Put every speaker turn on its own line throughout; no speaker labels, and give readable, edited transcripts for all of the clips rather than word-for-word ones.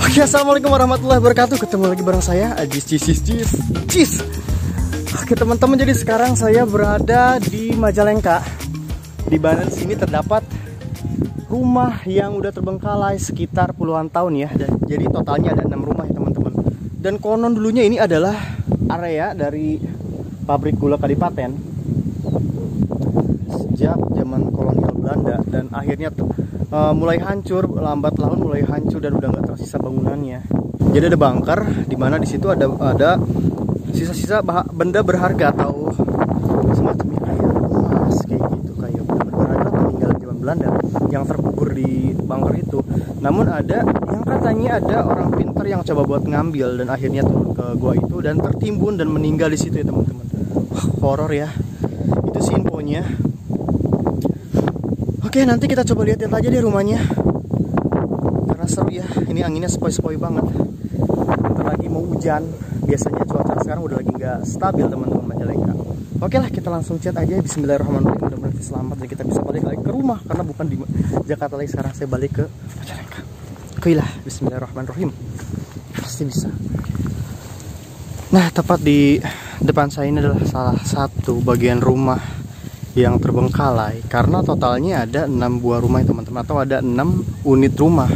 Oke, assalamualaikum warahmatullahi wabarakatuh. Ketemu lagi bareng saya Ajis. Oke teman-teman, jadi sekarang saya berada di Majalengka. Di mana sini terdapat rumah yang udah terbengkalai sekitar puluhan tahun ya. Dan jadi totalnya ada 6 rumah ya teman-teman. Dan konon dulunya ini adalah area dari pabrik gula Kadipaten sejak zaman kolonial Belanda, dan akhirnya mulai hancur, lambat laun mulai hancur dan udah nggak tersisa bangunannya. Jadi ada bunker di mana di situ ada sisa-sisa benda berharga atau semacamnya kayak emas kayak gitu, kayak benda berharga peninggalan zaman Belanda yang terkubur di bunker itu. Namun ada yang katanya ada orang pintar yang coba buat ngambil dan akhirnya turun ke gua itu dan tertimbun dan meninggal di situ ya teman-teman. Horor ya. Itu sih infonya. Oke, nanti kita coba lihat aja deh rumahnya. Karena seru ya. Ini anginnya sepoi-sepoi banget. Bentar lagi mau hujan. Biasanya cuaca sekarang udah lagi nggak stabil teman-teman Majalengka. Oke lah, kita langsung chat aja. Bismillahirrahmanirrahim. Mudah-mudahan kita selamat dan kita bisa balik lagi ke rumah. Karena bukan di Jakarta lagi, sekarang saya balik ke Majalengka. Oke lah, bismillahirrahmanirrahim. Pasti bisa. Nah, tepat di depan saya ini adalah salah satu bagian rumah yang terbengkalai, karena totalnya ada 6 buah rumah teman-teman, atau ada 6 unit rumah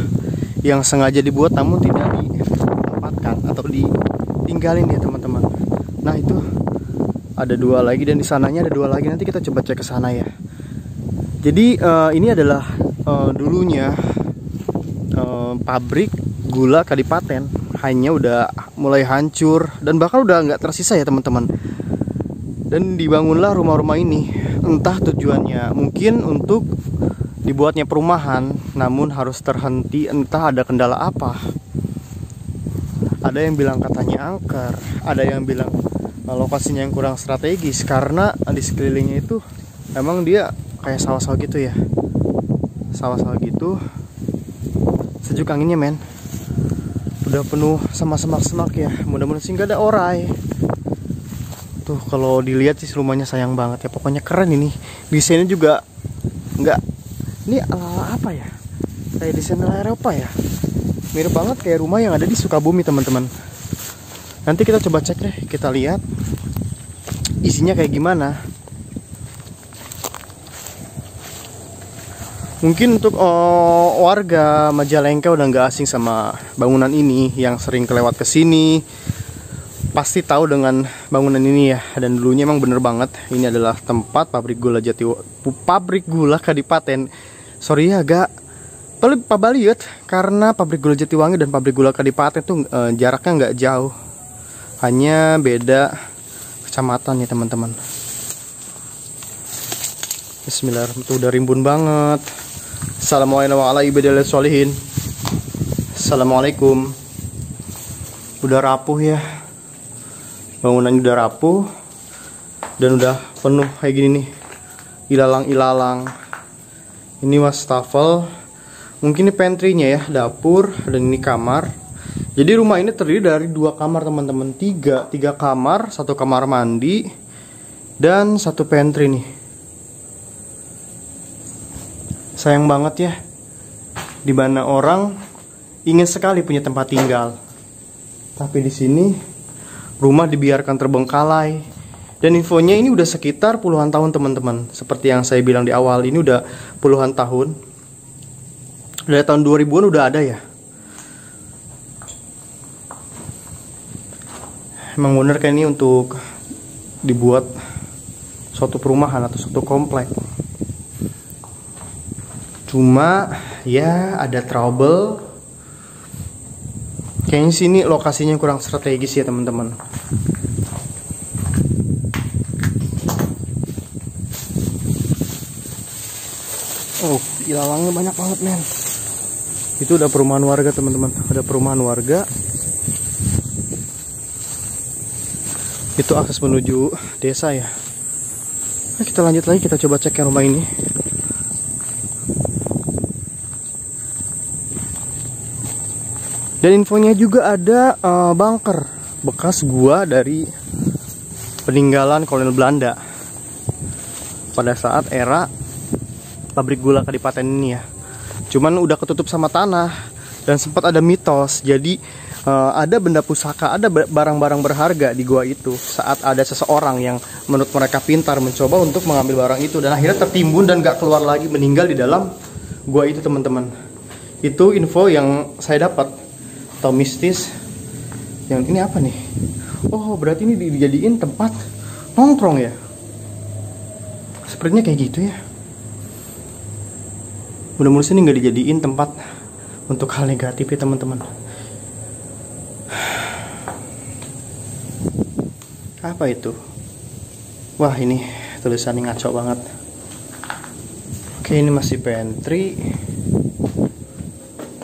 yang sengaja dibuat namun tidak ditempatkan atau ditinggalin ya teman-teman. Nah itu ada 2 lagi dan di sananya ada 2 lagi, nanti kita coba cek ke sana ya. Jadi ini adalah dulunya pabrik gula Kadipaten, hanya udah mulai hancur dan bakal udah nggak tersisa ya teman-teman. Dan dibangunlah rumah-rumah ini. Entah tujuannya mungkin untuk dibuatnya perumahan, namun harus terhenti, entah ada kendala apa. Ada yang bilang katanya angker, ada yang bilang lokasinya yang kurang strategis karena di sekelilingnya itu memang dia kayak sawah-sawah gitu ya. Sawah-sawah gitu. Sejuk anginnya men. Udah penuh sama semak-semak ya. Mudah-mudahan sih nggak ada orai. Tuh kalau dilihat sih rumahnya sayang banget ya, pokoknya keren ini. Desainnya juga nggak, ini ala apa ya, kayak desain ala Eropa ya, mirip banget kayak rumah yang ada di Sukabumi teman-teman. Nanti kita coba cek deh, kita lihat isinya kayak gimana. Mungkin untuk warga Majalengka udah nggak asing sama bangunan ini, yang sering kelewat ke sini pasti tahu dengan bangunan ini ya. Dan dulunya emang bener banget ini adalah tempat pabrik gula Kadipaten. Sorry ya agak pabaliut karena pabrik gula Jatiwangi dan pabrik gula Kadipaten tuh jaraknya nggak jauh, hanya beda kecamatan ya teman-teman. Bismillahirrahmanirrahim, tuh udah rimbun banget. Assalamualaikum. Udah rapuh ya. Bangunannya udah rapuh dan udah penuh kayak gini nih, ilalang-ilalang. Ini wastafel, mungkin ini pantry-nya ya, dapur, dan ini kamar. Jadi rumah ini terdiri dari 2 kamar teman-teman, 3 kamar, 1 kamar mandi dan 1 pantry nih. Sayang banget ya, dimana orang ingin sekali punya tempat tinggal, tapi di sini rumah dibiarkan terbengkalai. Dan infonya ini udah sekitar puluhan tahun teman-teman. Seperti yang saya bilang di awal, ini udah puluhan tahun. Dari tahun 2000-an udah ada ya. Emang bener kayak ini untuk dibuat suatu perumahan atau suatu komplek. Cuma ya ada trouble. Kayaknya sini lokasinya kurang strategis ya teman-teman. Oh, ilalangnya banyak banget men. Itu udah perumahan warga teman-teman. Ada perumahan warga. Itu akses menuju desa ya. Nah, kita lanjut lagi, kita coba cek yang rumah ini. Dan infonya juga ada bunker bekas gua dari peninggalan kolonial Belanda pada saat era pabrik gula Kadipaten ini ya. Cuman udah ketutup sama tanah. Dan sempat ada mitos, jadi ada benda pusaka, ada barang-barang berharga di gua itu saat ada seseorang yang menurut mereka pintar mencoba untuk mengambil barang itu, dan akhirnya tertimbun dan gak keluar lagi, meninggal di dalam gua itu teman-teman. Itu info yang saya dapat, atau mistis. Yang ini apa nih? Oh, berarti ini dijadiin tempat nongkrong ya. Sepertinya kayak gitu ya. Mudah-mudahan sini nggak dijadiin tempat untuk hal negatif ya teman-teman. Apa itu? Wah, ini tulisannya ngaco banget. Oke, ini masih pantry.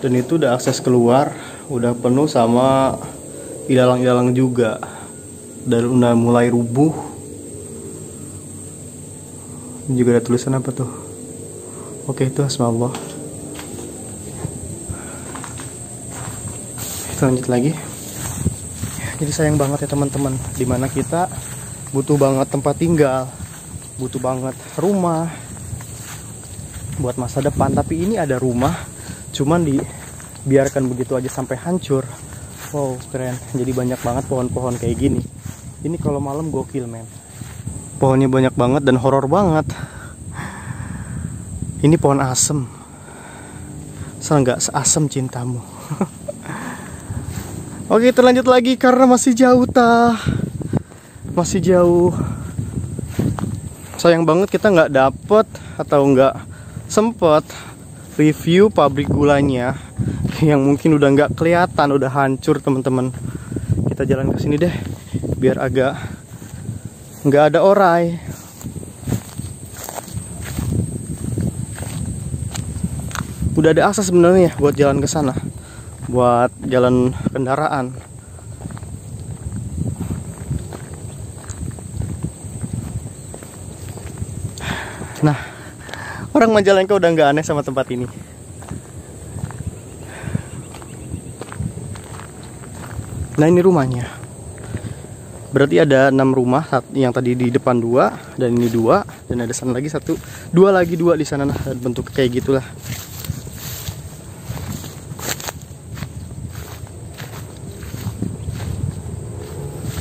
Dan itu udah akses keluar, udah penuh sama ilalang-ilalang juga. Dan udah mulai rubuh. Ini juga ada tulisan apa tuh? Oke, itu asma-Allah. Kita lanjut lagi. Jadi sayang banget ya teman-teman, dimana kita butuh banget tempat tinggal, butuh banget rumah buat masa depan, tapi ini ada rumah cuman dibiarkan begitu aja sampai hancur. Wow, keren. Jadi banyak banget pohon-pohon kayak gini. Ini kalau malam gokil, men. Pohonnya banyak banget dan horor banget. Ini pohon asem. Asal nggak seasem cintamu. Oke, kita lanjut lagi karena masih jauh masih jauh. Sayang banget kita nggak dapet atau nggak sempet review pabrik gulanya yang mungkin udah nggak kelihatan, udah hancur teman-teman. Kita jalan ke sini deh biar agak nggak ada orai. Udah ada akses sebenarnya buat jalan ke sana, buat jalan kendaraan. Nah, orang Majalengka udah nggak aneh sama tempat ini. Nah, ini rumahnya. Berarti ada 6 rumah, yang tadi di depan 2 dan ini 2 dan ada sana lagi 1, 2 lagi 2 di sana. Nah, bentuk kayak gitulah.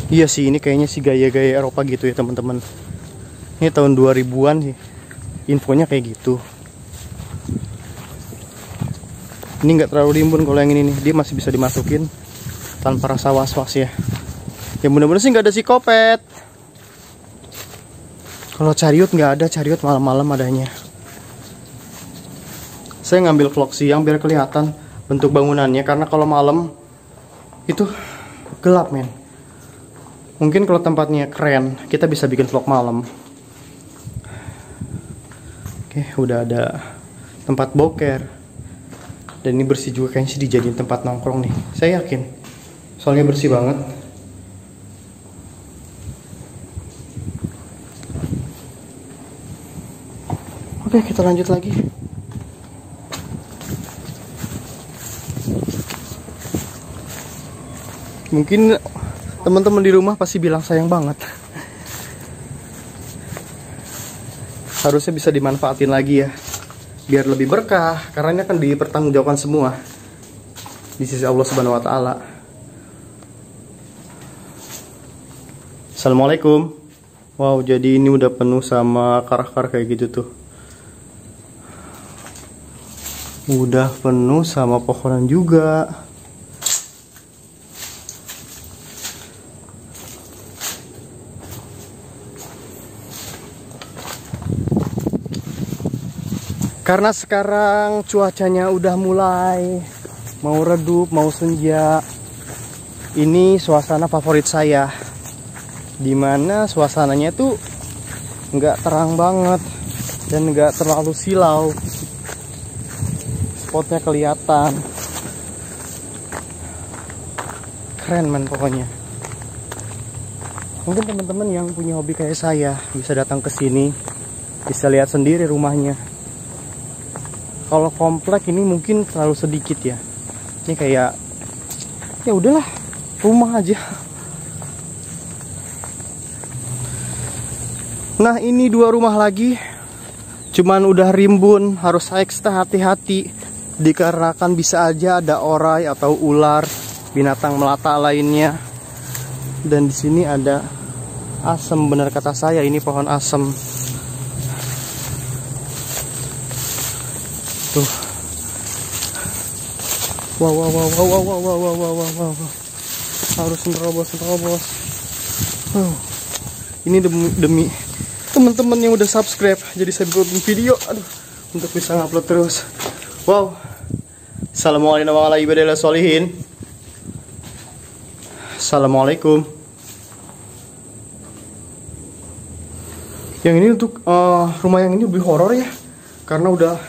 Iya sih, ini kayaknya sih gaya-gaya Eropa gitu ya teman-teman. Ini tahun 2000-an sih. Infonya kayak gitu. Ini nggak terlalu rimbun kalau yang ini nih. Dia masih bisa dimasukin tanpa rasa was-was ya. Ya mudah-mudahan sih nggak ada psikopat. Kalau chariot nggak ada, chariot malam-malam adanya. Saya ngambil vlog siang biar kelihatan bentuk bangunannya, karena kalau malam itu gelap, men. Mungkin kalau tempatnya keren, kita bisa bikin vlog malam. Oke, udah ada tempat boker. Dan ini bersih juga, kayaknya sih dijadiin tempat nongkrong nih. Saya yakin. Soalnya bersih banget. Oke, kita lanjut lagi. Mungkin teman-teman di rumah pasti bilang sayang banget. Harusnya bisa dimanfaatin lagi ya, biar lebih berkah, karena ini akan dipertanggungjawabkan semua di sisi Allah Subhanahu wa taala. Assalamualaikum. Wow, jadi ini udah penuh sama kar-kar kayak gitu tuh. Udah penuh sama pohonan juga. Karena sekarang cuacanya udah mulai mau redup, mau senja. Ini suasana favorit saya, dimana suasananya tuh nggak terang banget dan nggak terlalu silau. Spotnya kelihatan, keren man pokoknya. Mungkin teman-teman yang punya hobi kayak saya bisa datang ke sini, bisa lihat sendiri rumahnya. Kalau komplek ini mungkin terlalu sedikit ya. Ini kayak, ya udahlah, rumah aja. Nah, ini 2 rumah lagi, cuman udah rimbun, harus ekstra hati-hati. dikarenakan bisa aja ada orai atau ular, binatang melata lainnya. Dan di sini ada asem, benar kata saya, ini pohon asem. Tuh. Wow. Harus nerobos. Ini demi teman-teman yang udah subscribe, jadi saya bikin video, untuk bisa ngupload terus. Wow. Assalamualaikum warahmatullahi wabarakatuh. Assalamualaikum. Yang ini untuk rumah yang ini lebih horor ya, karena udah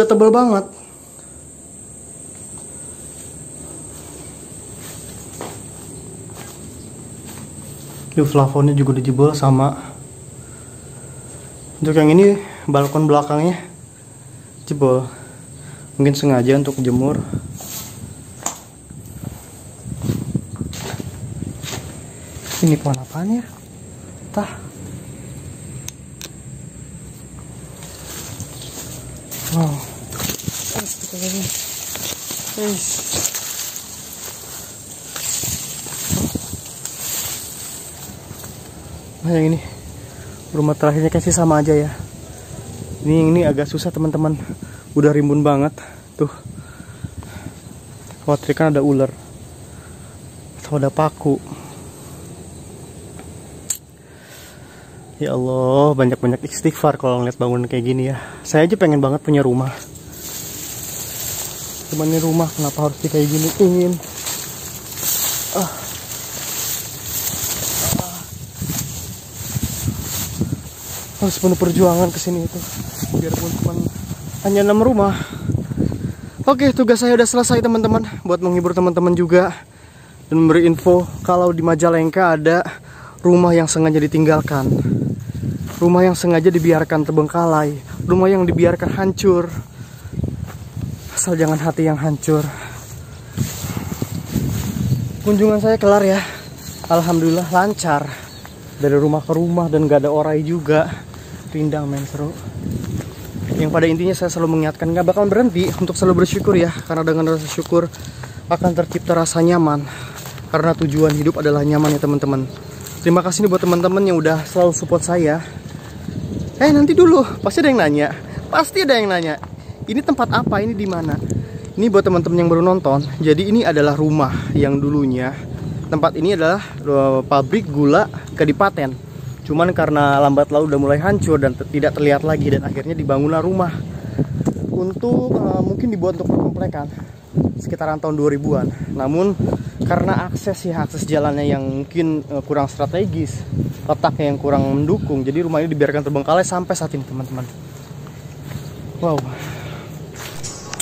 tebal banget. Ini plafonnya juga dijebol sama. Untuk yang ini balkon belakangnya jebol, mungkin sengaja untuk jemur. Ini pohon apaan ya? Tah. Wow. Nah yang ini rumah terakhirnya kasih sama aja ya. Ini agak susah teman-teman. Udah rimbun banget. Tuh. Khawatir kan ada ular atau ada paku. Ya Allah, banyak-banyak istighfar kalau ngeliat bangunan kayak gini ya. Saya aja pengen banget punya rumah. Cuman ini rumah kenapa harus kayak gini? Harus penuh perjuangan kesini itu, biarpun cuma hanya 6 rumah. Oke, tugas saya udah selesai teman-teman, buat menghibur teman-teman juga dan memberi info kalau di Majalengka ada rumah yang sengaja ditinggalkan, rumah yang sengaja dibiarkan terbengkalai, rumah yang dibiarkan hancur. Asal jangan hati yang hancur. Kunjungan saya kelar ya, alhamdulillah lancar, dari rumah ke rumah dan gak ada orai juga. Rindang men, seru. Yang pada intinya saya selalu mengingatkan, gak bakal berhenti untuk selalu bersyukur ya, karena dengan rasa syukur akan tercipta rasa nyaman, karena tujuan hidup adalah nyaman ya teman-teman. Terima kasih nih buat teman-teman yang udah selalu support saya. Nanti dulu, pasti ada yang nanya, ini tempat apa, ini di mana? Ini buat teman-teman yang baru nonton, jadi ini adalah rumah yang dulunya tempat ini adalah pabrik gula Kadipaten. Cuman karena lambat laun udah mulai hancur dan tidak terlihat lagi, dan akhirnya dibangunlah rumah untuk mungkin dibuat untuk perkomplekan sekitaran tahun 2000-an. Namun karena akses jalannya yang mungkin kurang strategis, letaknya yang kurang mendukung, jadi rumah ini dibiarkan terbengkalai sampai saat ini teman-teman. Wow.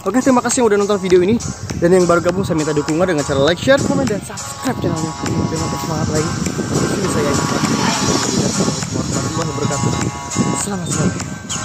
Oke, terima kasih yang udah nonton video ini, dan yang baru gabung saya minta dukungan dengan cara like, share, komen, dan subscribe channelnya. Terima kasih semangat lagi. Di sini saya Assalamualaikum warahmatullahi wabarakatuh. Selamat sore.